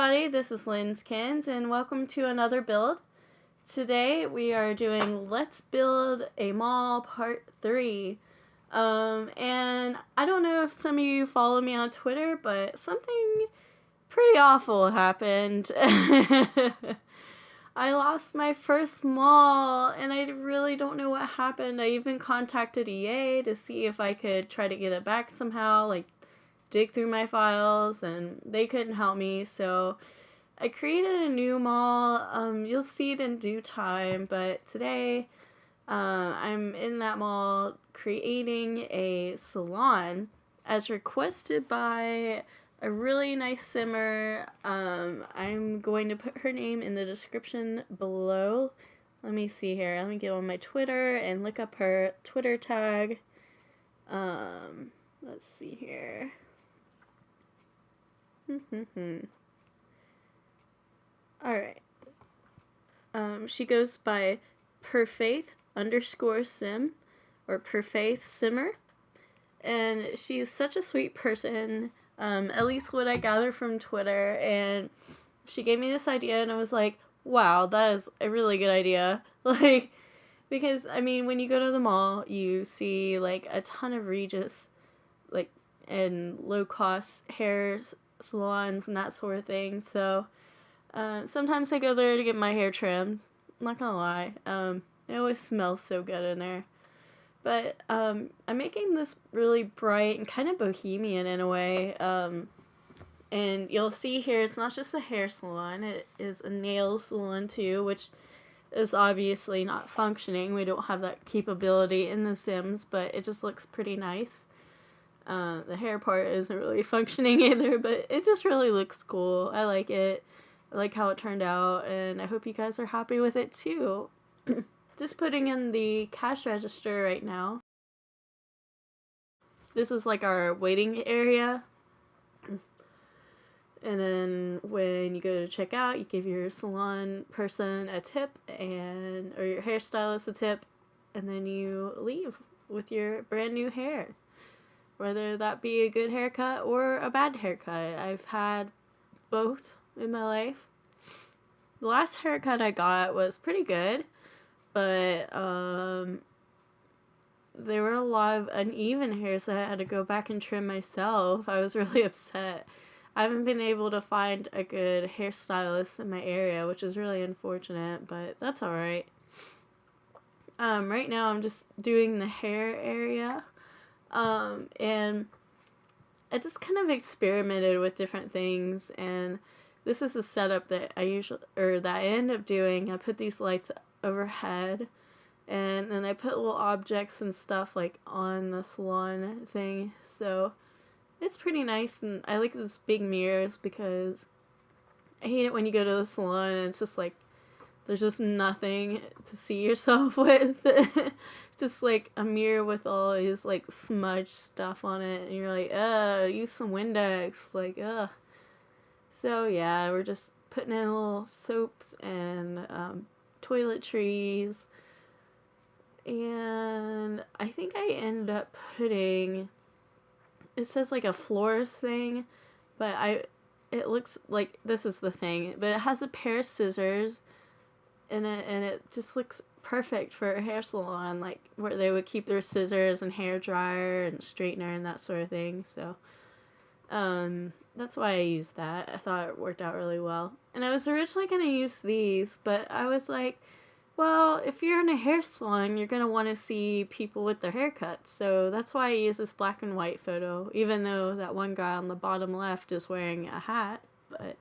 everybody, this is Linskins, and welcome to another build. Today we are doing Let's Build a Mall Part 3. And I don't know if some of you follow me on Twitter, but something pretty awful happened. I lost my first mall, and I really don't know what happened. I even contacted EA to see if I could try to get it back somehow, like dig through my files, and they couldn't help me, so I created a new mall. You'll see it in due time, but today I'm in that mall creating a salon as requested by a really nice simmer. I'm going to put her name in the description below. Let me see here. Let me get on my Twitter and look up her Twitter tag. Let's see here. Alright. She goes by Perffaith_sim or Perffaith Simmer. And she's such a sweet person, at least what I gather from Twitter. And she gave me this idea, and I was like, wow, that is a really good idea. Like, because, I mean, when you go to the mall, you see, like, a ton of Regis, like, and low-cost hair salons and that sort of thing. So sometimes I go there to get my hair trimmed. I'm not gonna lie. It always smells so good in there. But I'm making this really bright and kind of bohemian in a way. And you'll see here, it's not just a hair salon, it is a nail salon too, which is obviously not functioning. We don't have that capability in the Sims, but it just looks pretty nice. The hair part isn't really functioning either, but it just really looks cool. I like it. I like how it turned out, and I hope you guys are happy with it too. Just putting in the cash register right now. This is like our waiting area. And then when you go to check out, you give your salon person a tip, or your hairstylist a tip, and then you leave with your brand new hair. Whether that be a good haircut or a bad haircut. I've had both in my life. The last haircut I got was pretty good, but there were a lot of uneven hairs that I had to go back and trim myself. I was really upset. I haven't been able to find a good hairstylist in my area, which is really unfortunate, but that's alright. Right now I'm just doing the hair area. And I just kind of experimented with different things, and this is a setup that that I end up doing. I put these lights overhead, and then I put little objects and stuff like on the salon thing, so it's pretty nice. And I like those big mirrors because I hate it when you go to the salon and it's just like there's just nothing to see yourself with. Just like a mirror with all these like smudge stuff on it, and you're like, use some Windex, like, So yeah, we're just putting in little soaps and toiletries, and I think I end up putting, it says like a florist thing, but it looks like, this is the thing, but it has a pair of scissors in it, and it just looks perfect for a hair salon, like where they would keep their scissors and hair dryer and straightener and that sort of thing. So that's why I used that. I thought it worked out really well. And I was originally going to use these, but I was like, well, if you're in a hair salon, you're going to want to see people with their haircuts. So that's why I use this black and white photo, even though that one guy on the bottom left is wearing a hat, but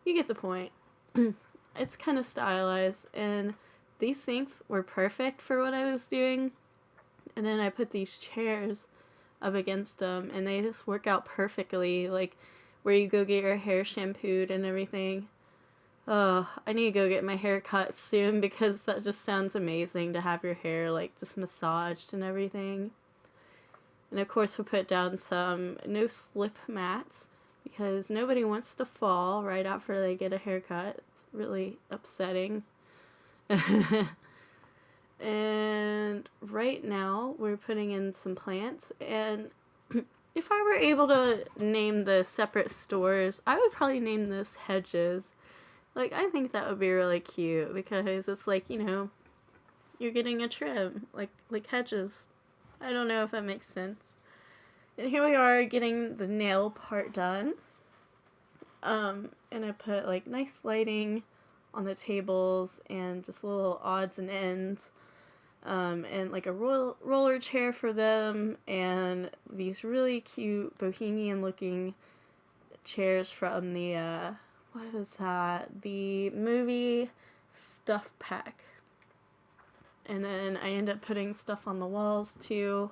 you get the point. It's kind of stylized, and these sinks were perfect for what I was doing. And then I put these chairs up against them, and they just work out perfectly, like where you go get your hair shampooed and everything. Oh, I need to go get my hair cut soon, because that just sounds amazing to have your hair like just massaged and everything. And of course we put down some no slip mats, because nobody wants to fall right after they get a haircut. It's really upsetting. And right now we're putting in some plants, and If I were able to name the separate stores, I would probably name this Hedges. Like, I think that would be really cute because it's like, you're getting a trim, like Hedges. I don't know if that makes sense. And here we are getting the nail part done. And I put like nice lighting on the tables and just little odds and ends. And like a roller chair for them, and these really cute bohemian looking chairs from the, what was that? The movie Stuff Pack. And then I end up putting stuff on the walls too,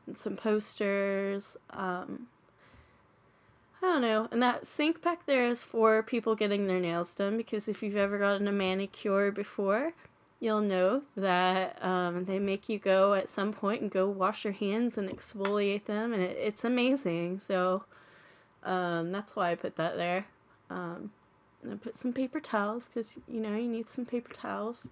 and some posters. I don't know. And that sink back there is for people getting their nails done, because if you've ever gotten a manicure before, you'll know that they make you go at some point and go wash your hands and exfoliate them, and it's amazing. So that's why I put that there. And I put some paper towels, because, you need some paper towels.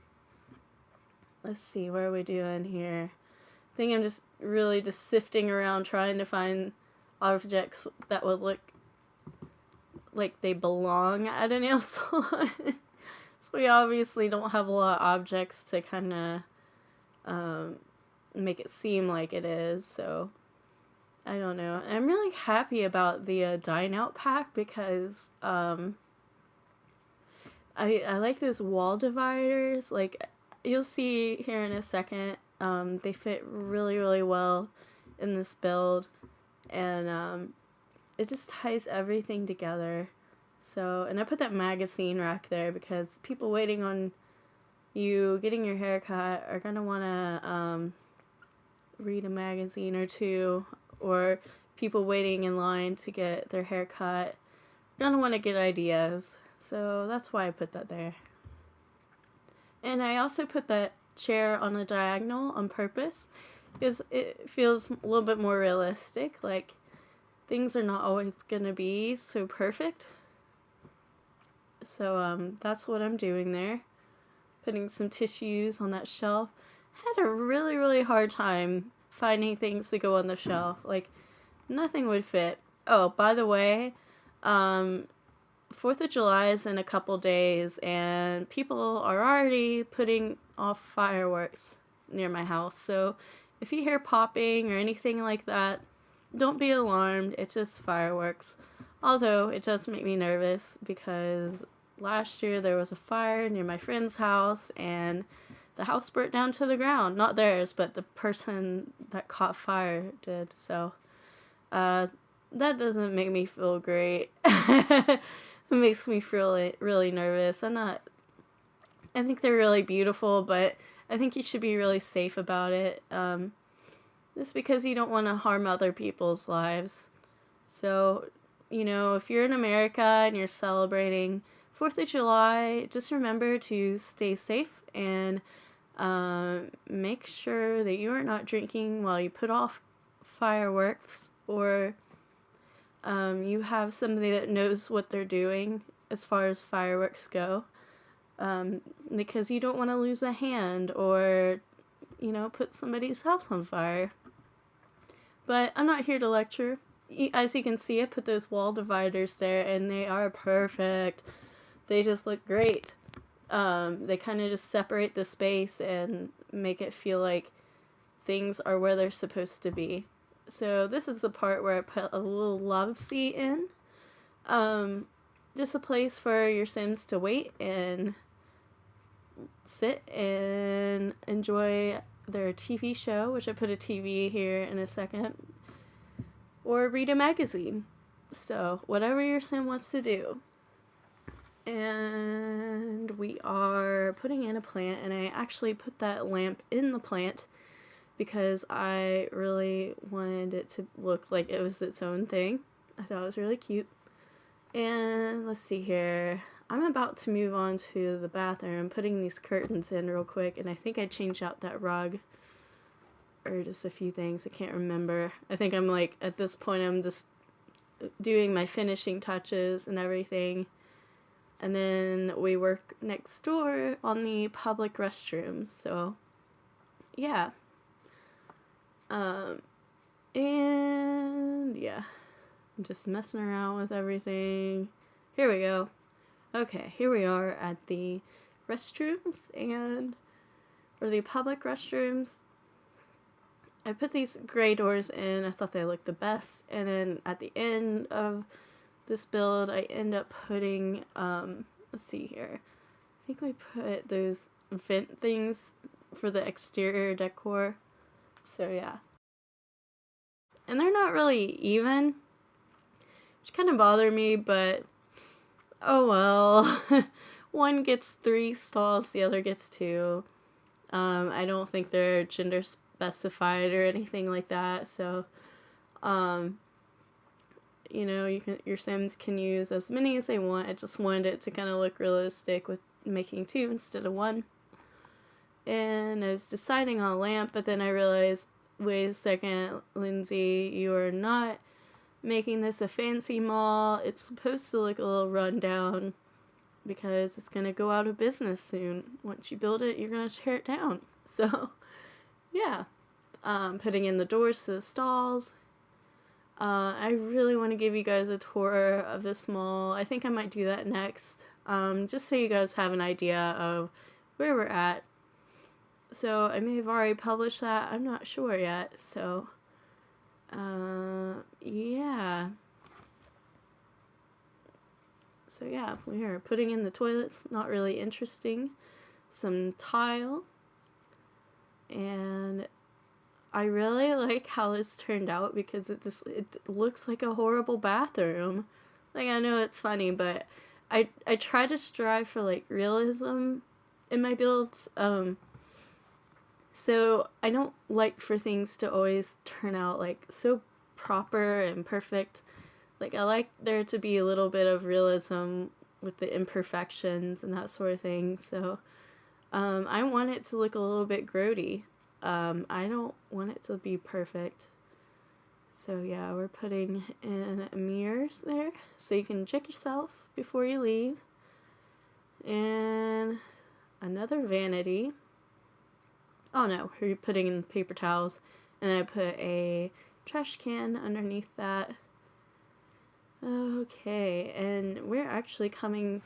Let's see, what are we doing here? I think I'm just really just sifting around trying to find objects that would look like they belong at a nail salon. So we obviously don't have a lot of objects to kind of make it seem like it is, so I don't know. And I'm really happy about the dine out pack, because I like those wall dividers. Like, you'll see here in a second, they fit really, really well in this build, and it just ties everything together. So, and I put that magazine rack there because people waiting on you getting your hair cut are going to want to read a magazine or two, or people waiting in line to get their hair cut are going to want to get ideas. So that's why I put that there. And I also put that chair on a diagonal on purpose because it feels a little bit more realistic. Like, things are not always going to be so perfect. So that's what I'm doing there. Putting some tissues on that shelf. I had a really, really hard time finding things to go on the shelf. Like, nothing would fit. Oh, by the way, 4th of July is in a couple days, and people are already putting off fireworks near my house. So if you hear popping or anything like that, don't be alarmed. It's just fireworks. Although it does make me nervous, because last year there was a fire near my friend's house and the house burnt down to the ground. Not theirs, but the person that caught fire did. So that doesn't make me feel great. It makes me feel really nervous. I think they're really beautiful, but I think you should be really safe about it. Just because you don't want to harm other people's lives. So, if you're in America and you're celebrating 4th of July, just remember to stay safe and make sure that you are not drinking while you put off fireworks, or you have somebody that knows what they're doing as far as fireworks go, because you don't want to lose a hand or, put somebody's house on fire. But I'm not here to lecture. As you can see, I put those wall dividers there, and they are perfect. They just look great. They kind of just separate the space and make it feel like things are where they're supposed to be. So this is the part where I put a little love seat in. Just a place for your Sims to wait and sit and enjoy their TV show, which I put a TV here in a second, or read a magazine. So whatever your Sim wants to do. And we are putting in a plant, and I actually put that lamp in the plant because I really wanted it to look like it was its own thing. I thought it was really cute. And let's see here. I'm about to move on to the bathroom, putting these curtains in real quick, and I think I changed out that rug. Or just a few things, I can't remember. I think I'm like, at this point, I'm just doing my finishing touches and everything. And then we work next door on the public restrooms, so yeah. And yeah, I'm just messing around with everything. Here we go. Okay, here we are at the restrooms or the public restrooms. I put these gray doors in. I thought they looked the best. And then at the end of this build, I end up putting, let's see here. I think we put those vent things for the exterior decor. So yeah. And they're not really even, which kind of bothered me, but oh well. One gets 3 stalls, the other gets 2. I don't think they're gender specified or anything like that, so you know, your Sims can use as many as they want. I just wanted it to kind of look realistic with making 2 instead of 1. And I was deciding on a lamp, but then I realized, wait a second, Lindsay, you are not making this a fancy mall. It's supposed to look a little run down because it's going to go out of business soon. Once you build it, you're going to tear it down. So, yeah. Putting in the doors to the stalls. I really want to give you guys a tour of this mall. I think I might do that next. Just so you guys have an idea of where we're at. So, I may have already published that. I'm not sure yet. So, yeah. So yeah, we are putting in the toilets, not really interesting. Some tile. And I really like how this turned out because it looks like a horrible bathroom. Like, I know it's funny, but I try to strive for like realism in my builds. So I don't like for things to always turn out like so proper and perfect. Like, I like there to be a little bit of realism with the imperfections and that sort of thing. So I want it to look a little bit grody. I don't want it to be perfect. So yeah, we're putting in mirrors there so you can check yourself before you leave. And another vanity. Oh no, we're putting in paper towels. And I put a trash can underneath that. Okay, and we're actually coming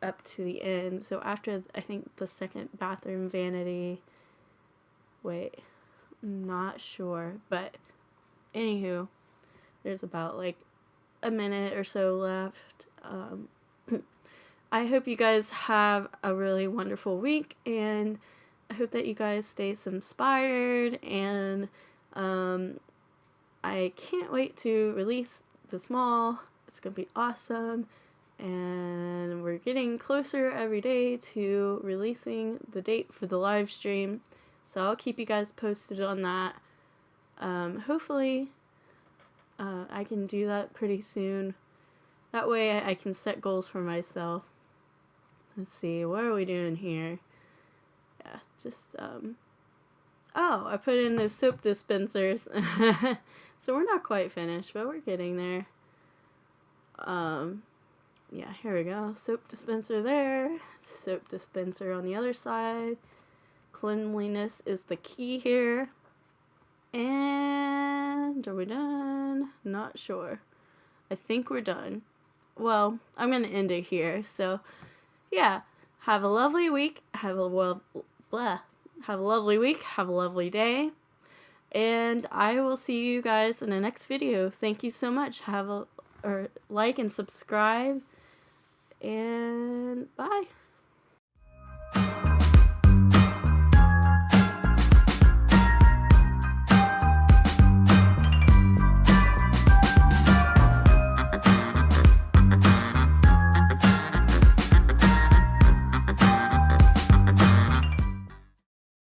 up to the end. So after, I think, the second bathroom vanity. Wait, I'm not sure. But anywho, there's about like a minute or so left. I hope you guys have a really wonderful week, and I hope that you guys stay inspired, and I can't wait to release this mall. It's gonna be awesome, and we're getting closer every day to releasing the date for the live stream, so I'll keep you guys posted on that. Hopefully I can do that pretty soon. That way I can set goals for myself. Let's see, what are we doing here? Yeah, just oh, I put in those soap dispensers. So we're not quite finished, but we're getting there. Yeah, here we go. Soap dispenser there. Soap dispenser on the other side. Cleanliness is the key here. And are we done? Not sure. I think we're done. Well, I'm going to end it here. So, yeah. Have a lovely week. Have a lovely week. Have a lovely day. And I will see you guys in the next video. Thank you so much. Like and subscribe. And bye.